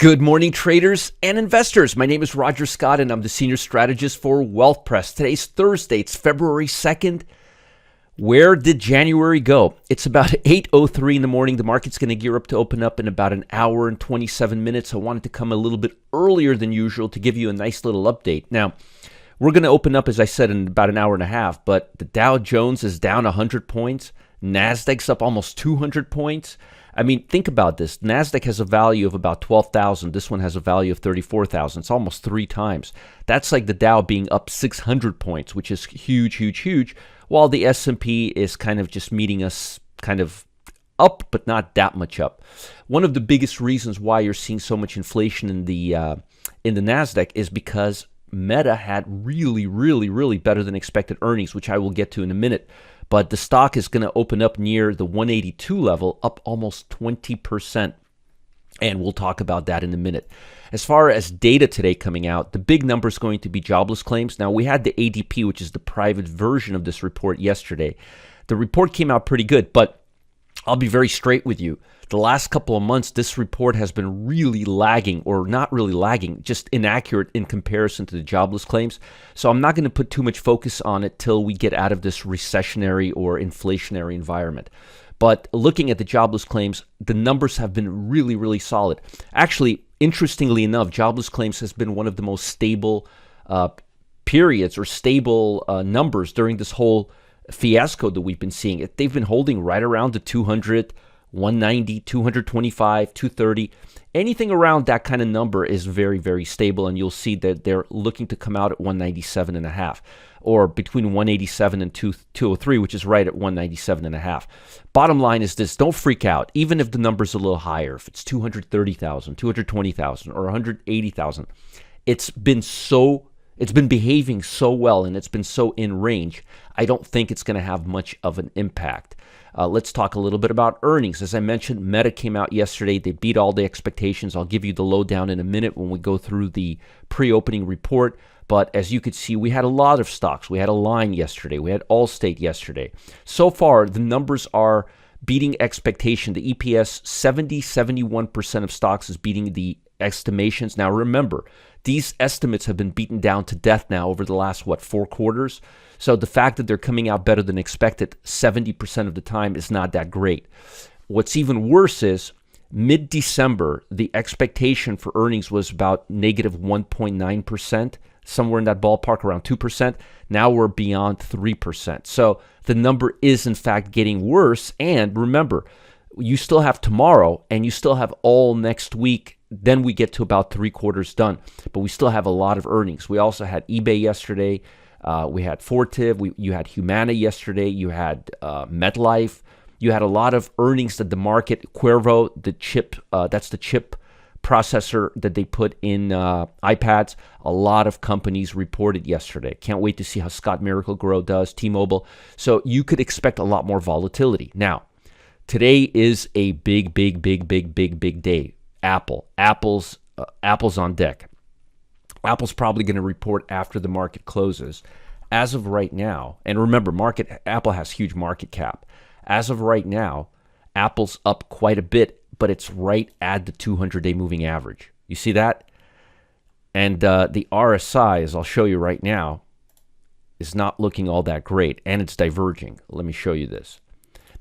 Good morning, traders and investors. My name is Roger Scott, and I'm the senior strategist for Wealth Press. Today's Thursday. It's February 2nd. Where did January go? It's about 8:03 in the morning. The market's going to gear up to open up in about an hour and 27 minutes. I wanted to come a little bit earlier than usual to give you a nice little update. Now, we're going to open up, as I said, in about an hour and a half, but the Dow Jones is down 100 points. NASDAQ's up almost 200 points. I mean, think about this. NASDAQ has a value of about 12,000. This one has a value of 34,000. It's almost 3 times. That's like the Dow being up 600 points, which is huge, huge, huge, while the S&P is kind of just meeting us kind of up, but not that much up. One of the biggest reasons why you're seeing so much inflation in the NASDAQ is because Meta had really better than expected earnings, which I will get to in a minute. But the stock is going to open up near the 182 level, up almost 20%. And we'll talk about that in a minute. As far as data today coming out, the big number is going to be jobless claims. Now, we had the ADP, which is the private version of this report yesterday. The report came out pretty good, but I'll be very straight with you. The last couple of months, this report has been really lagging, or not really lagging, just inaccurate in comparison to the jobless claims. So I'm not going to put too much focus on it till we get out of this recessionary or inflationary environment. But looking at the jobless claims, the numbers have been really solid. Actually, interestingly enough, jobless claims has been one of the most stable periods or stable numbers during this whole fiasco that we've been seeing. They've been holding right around the 200, 190, 225, 230. Anything around that kind of number is very stable, and you'll see that they're looking to come out at 197.5, or between 187 and 203, which is right at 197.5. Bottom line is this: don't freak out, even if the number's a little higher. If it's 230,000, 220,000, or 180,000, it's been behaving so well, and it's been so in range. I don't think it's going to have much of an impact. Let's talk a little bit about earnings. As I mentioned, Meta came out yesterday. They beat all the expectations. I'll give you the lowdown in a minute when we go through the pre-opening report. But as you could see, we had a lot of stocks. We had a line yesterday. We had Allstate yesterday. So far, the numbers are beating expectation. The EPS, 71% of stocks is beating the estimations. Now, remember, these estimates have been beaten down to death now over the last, 4 quarters? So the fact that they're coming out better than expected 70% of the time is not that great. What's even worse is mid-December, the expectation for earnings was about negative 1.9%, somewhere in that ballpark, around 2%. Now we're beyond 3%. So the number is, in fact, getting worse. And remember, you still have tomorrow, and you still have all next week. Then we get to about 3 quarters done. But we still have a lot of earnings. We also had eBay yesterday. We had Fortive. You had Humana yesterday. You had MetLife. You had a lot of earnings that the market, Cuervo, the chip, that's the chip processor that they put in iPads. A lot of companies reported yesterday. Can't wait to see how Scott Miracle-Gro does, T-Mobile. So you could expect a lot more volatility. Now, today is a big day. Apple's on deck. Apple's probably going to report after the market closes. As of right now, and remember, Apple has huge market cap. As of right now, Apple's up quite a bit, but it's right at the 200-day moving average. You see that? And the RSI, as I'll show you right now, is not looking all that great, and it's diverging. Let me show you this.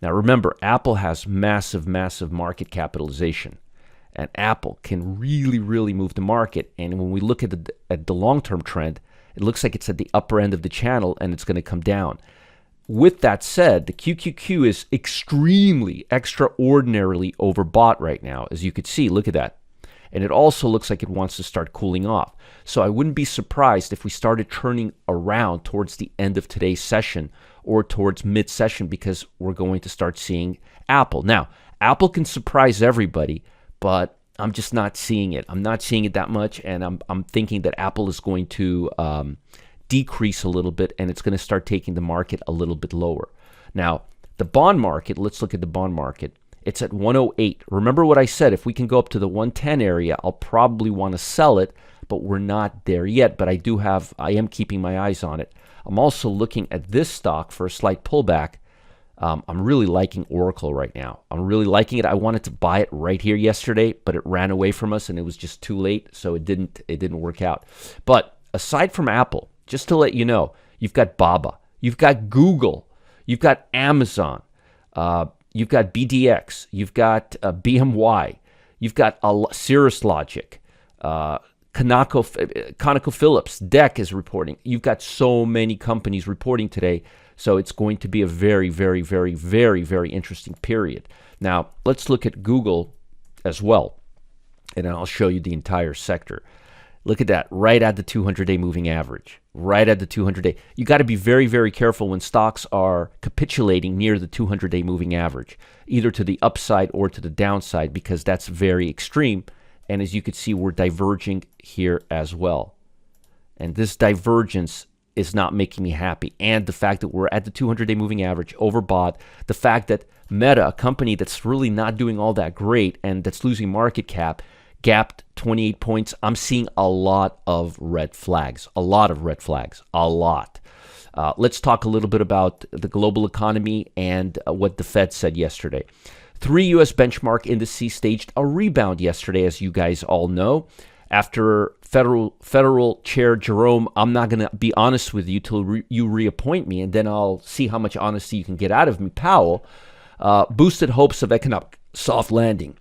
Now, remember, Apple has massive market capitalization. And Apple can really move the market. And when we look at the long-term trend, it looks like it's at the upper end of the channel, and it's going to come down. With that said, the QQQ is extraordinarily overbought right now. As you could see, look at that. And it also looks like it wants to start cooling off. So I wouldn't be surprised if we started turning around towards the end of today's session or towards mid-session, because we're going to start seeing Apple. Now, Apple can surprise everybody, but I'm just not seeing it. I'm not seeing it that much, and I'm thinking that Apple is going to decrease a little bit, and it's going to start taking the market a little bit lower. Now, the bond market, let's look at the bond market. It's at 108. Remember what I said, if we can go up to the 110 area, I'll probably want to sell it, but we're not there yet. But I am keeping my eyes on it. I'm also looking at this stock for a slight pullback. I'm really liking Oracle right now. I'm really liking it. I wanted to buy it right here yesterday, but it ran away from us and it was just too late, so it didn't work out. But aside from Apple, just to let you know, you've got Baba, you've got Google, you've got Amazon, you've got BDX, you've got BMY, you've got Cirrus Logic, ConocoPhillips, DEC is reporting. You've got so many companies reporting today. So it's going to be a very, very, very, very, very interesting period. Now, let's look at Google as well, and I'll show you the entire sector. Look at that, right at the 200-day moving average, right at the 200-day. You got to be very, very careful when stocks are capitulating near the 200-day moving average, either to the upside or to the downside, because that's very extreme. And as you can see, we're diverging here as well. And this divergence is not making me happy. And the fact that we're at the 200-day moving average, overbought, the fact that Meta, a company that's really not doing all that great and that's losing market cap, gapped 28 points. I'm seeing a lot of red flags, a lot of red flags, a lot. Let's talk a little bit about the global economy and what the Fed said yesterday. 3 U.S. benchmark indices staged a rebound yesterday, as you guys all know. After Federal Chair Jerome, I'm not going to be honest with you till you reappoint me, and then I'll see how much honesty you can get out of me, Powell, boosted hopes of economic soft landing.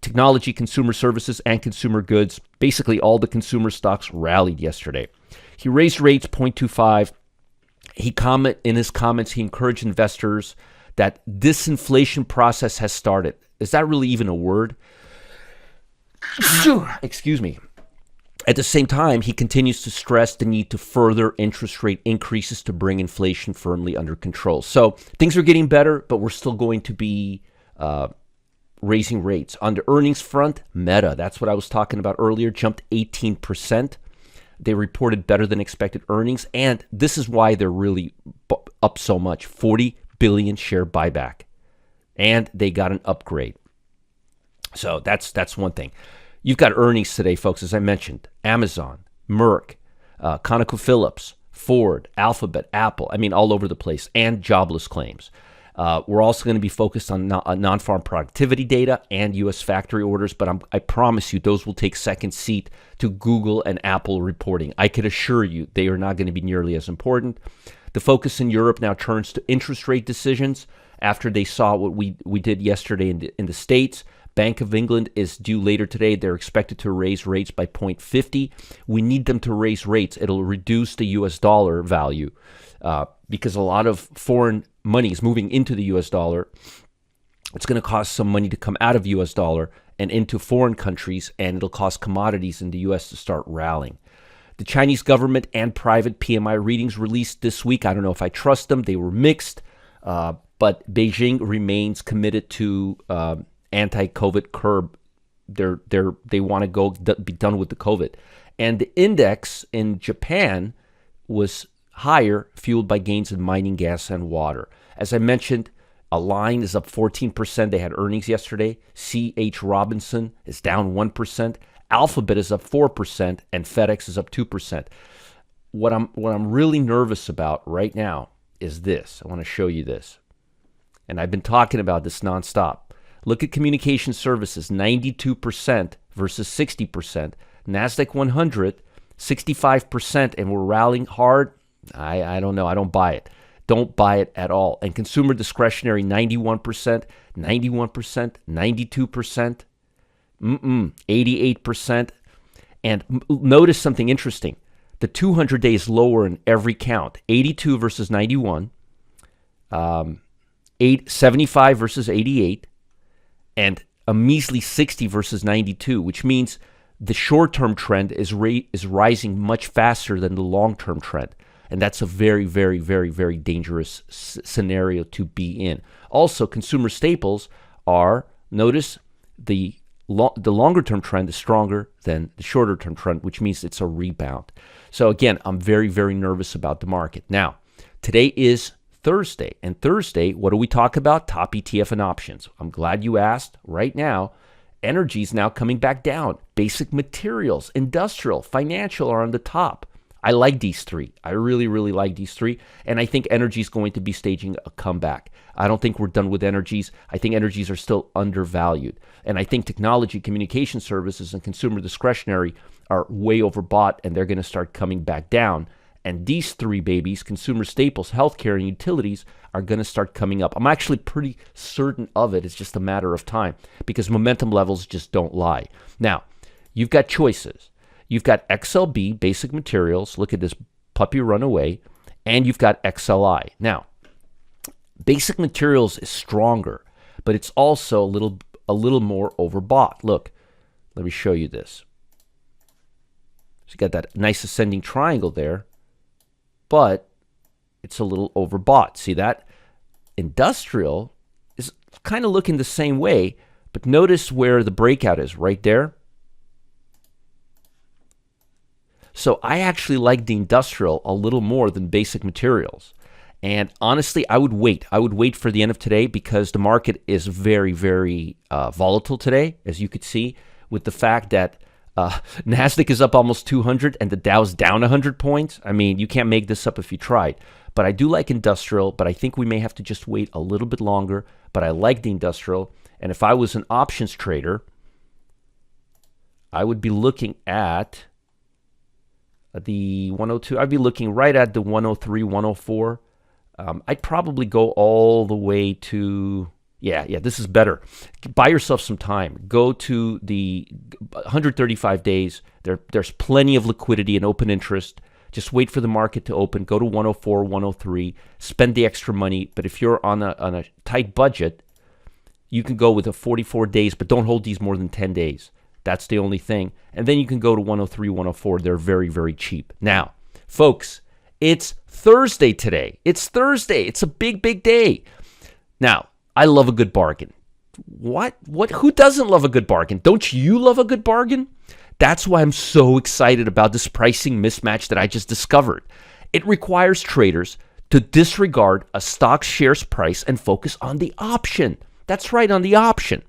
Technology, consumer services, and consumer goods, basically all the consumer stocks rallied yesterday. He raised rates 0.25. In his comments, he encouraged investors that disinflation process has started. Is that really even a word? Excuse me. At the same time, he continues to stress the need to further interest rate increases to bring inflation firmly under control. So things are getting better, but we're still going to be raising rates. On the earnings front, Meta, that's what I was talking about earlier, jumped 18%. They reported better than expected earnings, and this is why they're really up so much. 40 billion share buyback, and they got an upgrade. So that's one thing. You've got earnings today, folks, as I mentioned. Amazon, Merck, ConocoPhillips, Ford, Alphabet, Apple, all over the place, and jobless claims. We're also going to be focused on non-farm productivity data and U.S. factory orders, but I promise you those will take second seat to Google and Apple reporting. I can assure you they are not going to be nearly as important. The focus in Europe now turns to interest rate decisions after they saw what we did yesterday in the States. Bank of England is due later today. They're expected to raise rates by 0.50. We need them to raise rates. It'll reduce the U.S. dollar value because a lot of foreign money is moving into the U.S. dollar. It's going to cost some money to come out of U.S. dollar and into foreign countries, and it'll cost commodities in the U.S. to start rallying. The Chinese government and private PMI readings released this week. I don't know if I trust them. They were mixed, but Beijing remains committed to anti-COVID curb. They want to be done with the COVID. And the index in Japan was higher, fueled by gains in mining, gas, and water. As I mentioned, Align is up 14%. They had earnings yesterday. C.H. Robinson is down 1%. Alphabet is up 4%, and FedEx is up 2%. What I'm really nervous about right now is this. I want to show you this. And I've been talking about this nonstop. Look at communication services, 92% versus 60%. NASDAQ 100, 65%, and we're rallying hard. I don't know. I don't buy it. Don't buy it at all. And consumer discretionary, 91%, 91%, 92%, 88%. And notice something interesting. The 200 days lower in every count, 82 versus 91, 75 versus 88, and a measly 60 versus 92, which means the short-term trend is rising much faster than the long-term trend. And that's a very, very, very, very dangerous scenario to be in. Also, consumer staples are, notice, the longer-term trend is stronger than the shorter-term trend, which means it's a rebound. So again, I'm very, very nervous about the market. Now, today is Thursday. And Thursday, what do we talk about? Top ETF and options. I'm glad you asked. Right now, energy is now coming back down. Basic materials, industrial, financial are on the top. I like these three. I really, really like these three. And I think energy is going to be staging a comeback. I don't think we're done with energies. I think energies are still undervalued. And I think technology, communication services, and consumer discretionary are way overbought, and they're going to start coming back down. And these three babies, consumer staples, healthcare, and utilities, are going to start coming up. I'm actually pretty certain of it. It's just a matter of time because momentum levels just don't lie. Now, you've got choices. You've got XLB, basic materials. Look at this puppy run away. And you've got XLI. Now, basic materials is stronger, but it's also a little more overbought. Look, let me show you this. So you got that nice ascending triangle there, but it's a little overbought. See that? Industrial is kind of looking the same way, but notice where the breakout is, right there. So I actually like the industrial a little more than basic materials. And honestly, I would wait. I would wait for the end of today because the market is very, very volatile today, as you could see, with the fact that NASDAQ is up almost 200 and the Dow's down 100 points. I mean, you can't make this up if you tried. But I do like industrial, but I think we may have to just wait a little bit longer. But I like the industrial. And if I was an options trader, I would be looking at the 102. I'd be looking right at the 103, 104. I'd probably go all the way to, yeah, this is better. Buy yourself some time. Go to the 135 days. There's plenty of liquidity and open interest. Just wait for the market to open. Go to 104, 103. Spend the extra money. But if you're on a tight budget, you can go with a 44 days, but don't hold these more than 10 days. That's the only thing. And then you can go to 103, 104. They're very, very cheap. Now, folks, it's Thursday today. It's Thursday. It's a big, big day. Now, I love a good bargain. What? Who doesn't love a good bargain? Don't you love a good bargain? That's why I'm so excited about this pricing mismatch that I just discovered. It requires traders to disregard a stock share's price and focus on the option. That's right, on the option.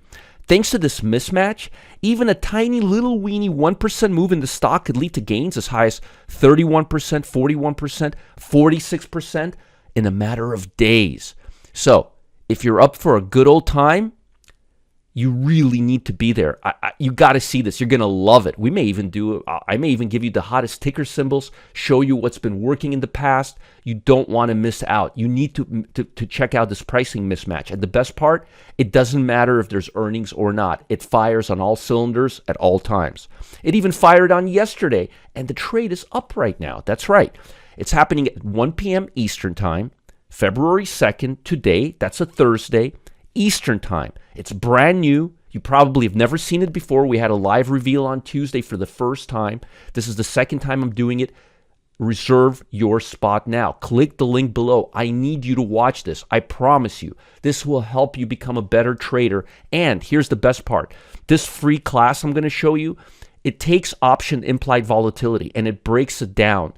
Thanks to this mismatch, even a tiny little weeny 1% move in the stock could lead to gains as high as 31%, 41%, 46% in a matter of days. So, if you're up for a good old time, you really need to be there. You got to see this. You're going to love it. I may even give you the hottest ticker symbols, show you what's been working in the past. You don't want to miss out. You need to check out this pricing mismatch. And the best part, it doesn't matter if there's earnings or not. It fires on all cylinders at all times. It even fired on yesterday, and the trade is up right now. That's right. It's happening at 1 p.m. Eastern Time, February 2nd, today. That's a Thursday. Eastern Time. It's brand new. You probably have never seen it before. We had a live reveal on Tuesday for the first time. This is the second time I'm doing it. Reserve your spot now. Click the link below. I need you to watch this. I promise you. This will help you become a better trader. And here's the best part. This free class I'm going to show you, it takes option implied volatility and it breaks it down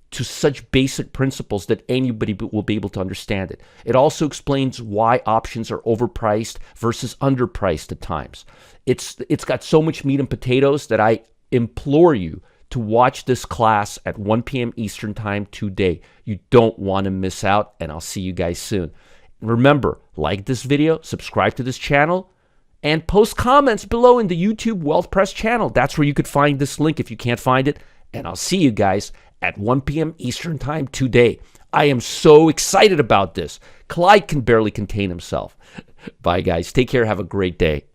to such basic principles that anybody will be able to understand it. It also explains why options are overpriced versus underpriced at times. It's got so much meat and potatoes that I implore you to watch this class at 1 p.m. Eastern Time today. You don't want to miss out, and I'll see you guys soon. Remember, like this video, subscribe to this channel, and post comments below in the YouTube Wealth Press channel. That's where you could find this link if you can't find it, and I'll see you guys at 1 p.m. Eastern Time today. I am so excited about this. Clyde can barely contain himself. Bye, guys. Take care. Have a great day.